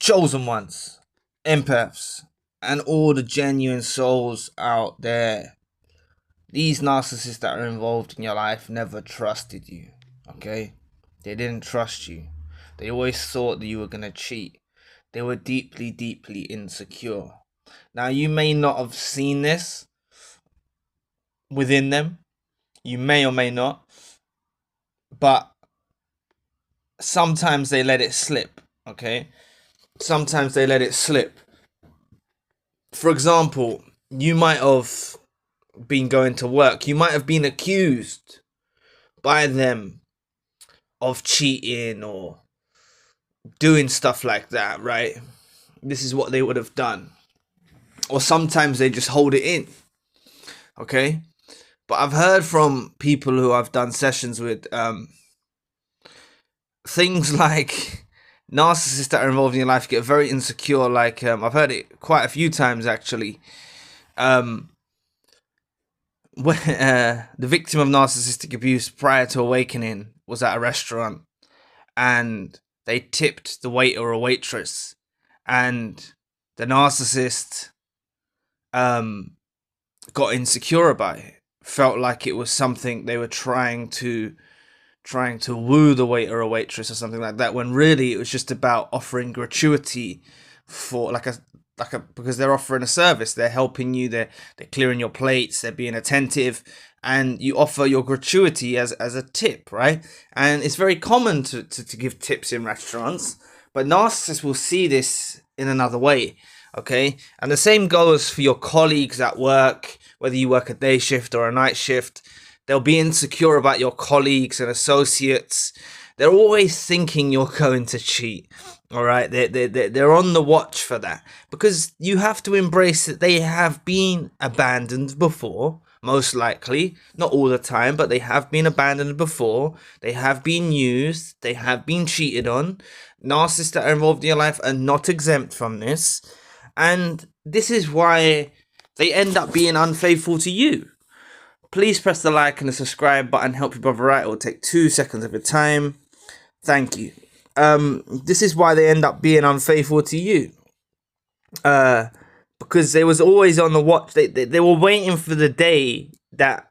chosen ones, empaths, and all the genuine souls out there. These narcissists that are involved in your life never trusted you, okay? They didn't trust you. They always thought that you were going to cheat. They were deeply, deeply insecure. Now, you may not have seen this within them. You may or may not. But sometimes they let it slip, okay? Sometimes they let it slip. For example, you might have been going to work. You might have been accused by them of cheating or doing stuff like that, right? This is what they would have done. Or sometimes they just hold it in, okay? But I've heard from people who I've done sessions with, things like narcissists that are involved in your life get very insecure. Like, I've heard it quite a few times, actually. When the victim of narcissistic abuse prior to awakening was at a restaurant and they tipped the waiter or waitress, and the narcissist got insecure about it, felt like it was something they were trying to woo the waiter or waitress or something like that, when really it was just about offering gratuity for because they're offering a service. They're helping you, they're clearing your plates, they're being attentive, and you offer your gratuity as a tip, right? And it's very common to give tips in restaurants, but narcissists will see this in another way, okay? And the same goes for your colleagues at work, whether you work a day shift or a night shift. They'll be insecure about your colleagues and associates. They're always thinking you're going to cheat. All right, they're on the watch for that, because you have to embrace that they have been abandoned before, most likely, not all the time, but they have been abandoned before. They have been used. They have been cheated on. Narcissists that are involved in your life are not exempt from this, and this is why they end up being unfaithful to you. Please press the like and the subscribe button. Help your brother out. It will take 2 seconds of your time. Thank you. This is why they end up being unfaithful to you. Because they was always on the watch. They were waiting for the day that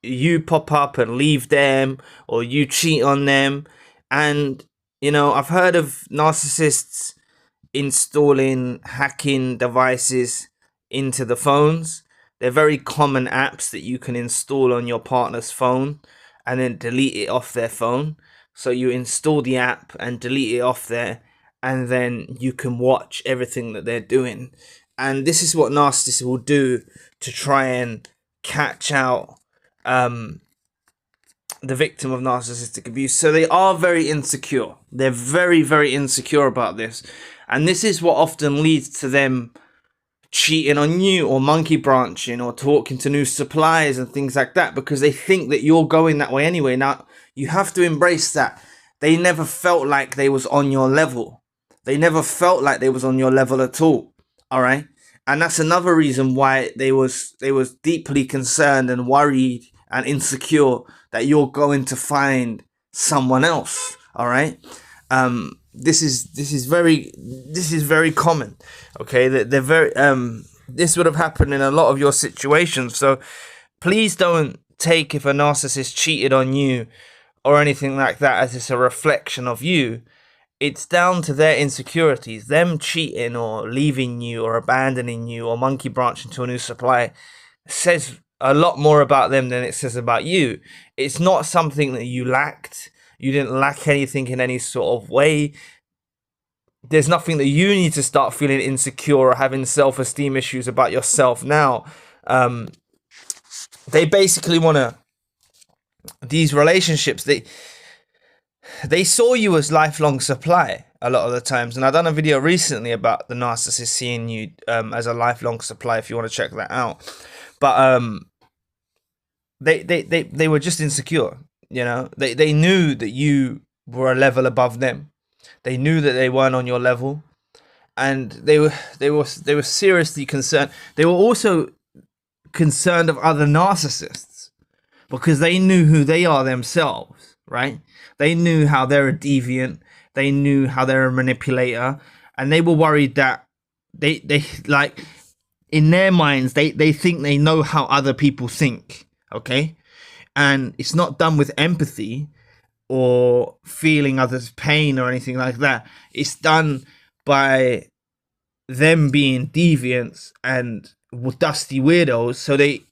you pop up and leave them, or you cheat on them. And, you know, I've heard of narcissists installing hacking devices into the phones. They're very common apps that you can install on your partner's phone and then delete it off their phone. So you install the app and delete it off there, and then you can watch everything that they're doing. And this is what narcissists will do to try and catch out the victim of narcissistic abuse. So they are very insecure. They're very, very insecure about this. And this is what often leads to them cheating on you, or monkey branching, or talking to new suppliers and things like that, because they think that you're going that way anyway. Now, you have to embrace that they never felt like they was on your level. They never felt like they was on your level at all. All right. And that's another reason why they was deeply concerned and worried and insecure that you're going to find someone else. All right. This is very common. Okay, they're very this would have happened in a lot of your situations. So please don't take if a narcissist cheated on you or anything like that as it's a reflection of you. It's down to their insecurities. Them cheating or leaving you or abandoning you or monkey branching to a new supply says a lot more about them than it says about you. It's not something that you lacked. You didn't lack anything in any sort of way. There's nothing that you need to start feeling insecure or having self-esteem issues about yourself now. They basically want to, these relationships, they saw you as lifelong supply a lot of the times. And I've done a video recently about the narcissist seeing you as a lifelong supply, if you want to check that out. But they were just insecure. You know, they knew that you were a level above them. They knew that they weren't on your level, and they were seriously concerned. They were also concerned of other narcissists because they knew who they are themselves, right? They knew how they're a deviant. They knew how they're a manipulator, and they were worried that they like, in their minds, they think they know how other people think, okay? And it's not done with empathy or feeling others' pain or anything like that. It's done by them being deviants and dusty weirdos, so they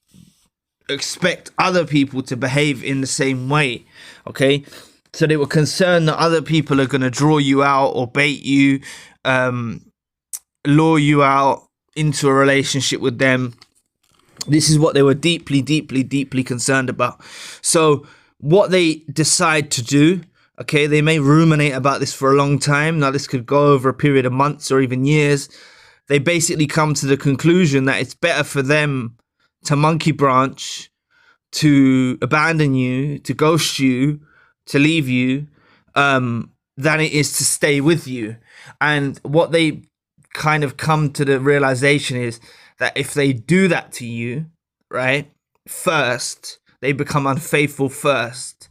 expect other people to behave in the same way, okay? So they were concerned that other people are going to draw you out or bait you, lure you out into a relationship with them. This is what they were deeply concerned about. So what they decide to do, okay, they may ruminate about this for a long time. Now, this could go over a period of months or even years. They basically come to the conclusion that it's better for them to monkey branch, to abandon you, to ghost you, to leave you, than it is to stay with you. And what they kind of come to the realization is that if they do that to you, right, first, they become unfaithful first,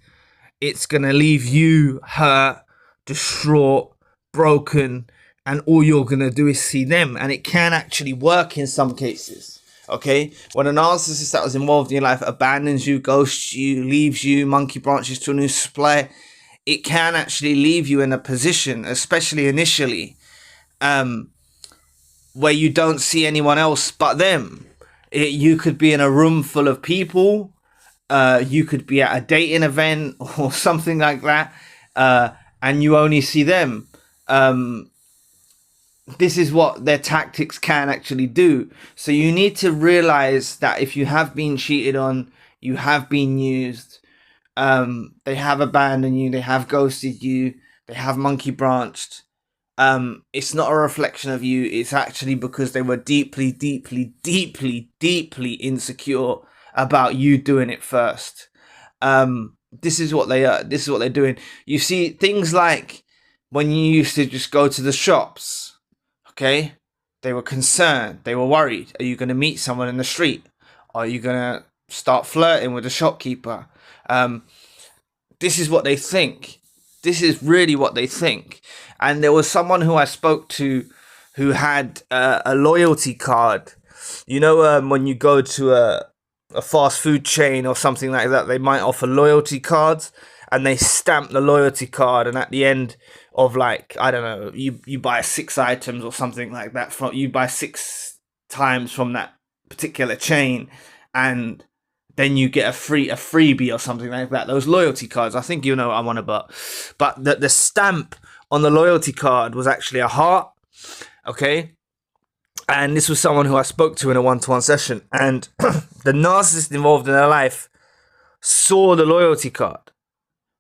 it's going to leave you hurt, distraught, broken, and all you're going to do is see them. And it can actually work in some cases, okay? When a narcissist that was involved in your life abandons you, ghosts you, leaves you, monkey branches to a new supply, it can actually leave you in a position, especially initially, where you don't see anyone else but them. You could be in a room full of people, you could be at a dating event or something like that, and you only see them. This is what their tactics can actually do. So you need to realize that if you have been cheated on, you have been used, they have abandoned you, they have ghosted you, they have monkey branched, it's not a reflection of you. It's actually because they were deeply insecure about you doing it first. This is what they are. This is what they're doing. You see things like when you used to just go to the shops, okay? They were concerned. They were worried. Are you going to meet someone in the street? Are you going to start flirting with the shopkeeper? This is what they think. This is really what they think. And there was someone who I spoke to who had a loyalty card. You know, when you go to a fast food chain or something like that, they might offer loyalty cards, and they stamp the loyalty card, and at the end of, like, I don't know, you buy 6 items or something like that, you buy 6 times from that particular chain, and then you get a freebie or something like that. Those loyalty cards, I think you know what I'm on about. But the stamp on the loyalty card was actually a heart, okay? And this was someone who I spoke to in a one-to-one session, and the narcissist involved in their life saw the loyalty card,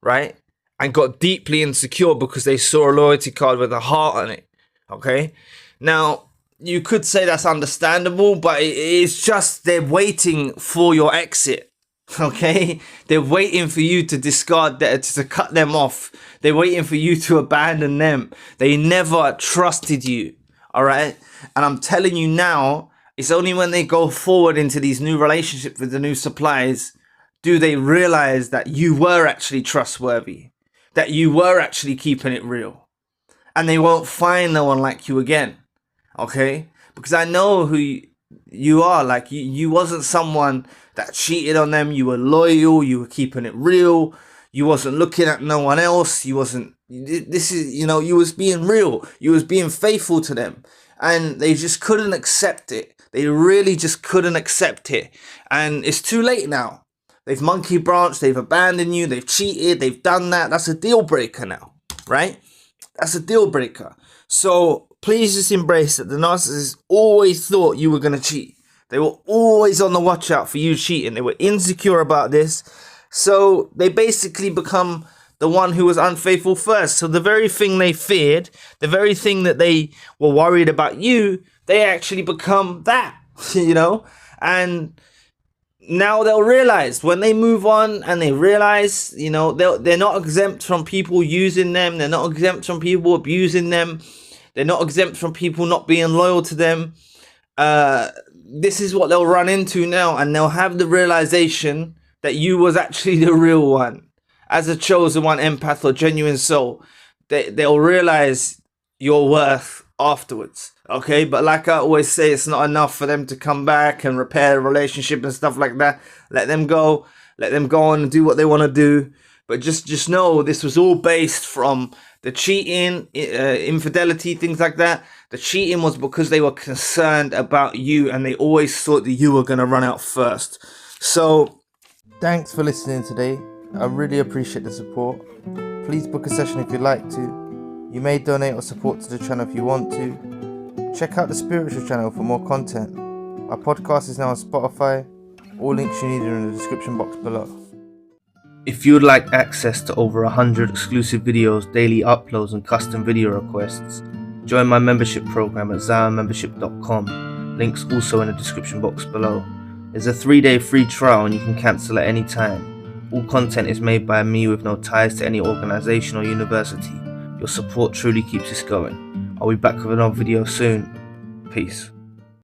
right? And got deeply insecure because they saw a loyalty card with a heart on it, okay? Now, you could say that's understandable, but it's just they're waiting for your exit, okay? They're waiting for you to discard that, to cut them off. They're waiting for you to abandon them. They never trusted you, all right? And I'm telling you now, it's only when they go forward into these new relationships with the new supplies do they realize that you were actually trustworthy, that you were actually keeping it real, and they won't find no one like you again, okay? Because I know who you are. Like, you wasn't someone that cheated on them. You were loyal, you were keeping it real, you wasn't looking at no one else, you wasn't, this is, you know, you was being real, you was being faithful to them, and they just couldn't accept it. They really just couldn't accept it, and it's too late now. They've monkey branched, they've abandoned you, they've cheated, they've done that. That's a deal breaker now, right? That's a deal breaker. So please just embrace that the narcissist always thought you were going to cheat. They were always on the watch out for you cheating. They were insecure about this. So they basically become the one who was unfaithful first. So the very thing they feared, the very thing that they were worried about you, they actually become that, you know? And now they'll realize when they move on and they realize, you know, they're not exempt from people using them. They're not exempt from people abusing them. They're not exempt from people not being loyal to them. This is what they'll run into now, and they'll have the realization that you was actually the real one. As a chosen one, empath, or genuine soul, they'll realize your worth afterwards. Okay, but like I always say, it's not enough for them to come back and repair a relationship and stuff like that. Let them go on and do what they want to do. But just know this was all based from the cheating, infidelity, things like that. The cheating was because they were concerned about you, and they always thought that you were going to run out first. So thanks for listening today. I really appreciate the support. Please book a session if you'd like to. You may donate or support to the channel if you want to. Check out the spiritual channel for more content. Our podcast is now on Spotify. All links you need are in the description box below. If you would like access to over 100 exclusive videos, daily uploads and custom video requests, join my membership program at zionmembership.com. Links also in the description box below. There's a 3-day free trial and you can cancel at any time. All content is made by me with no ties to any organisation or university. Your support truly keeps us going. I'll be back with another video soon. Peace.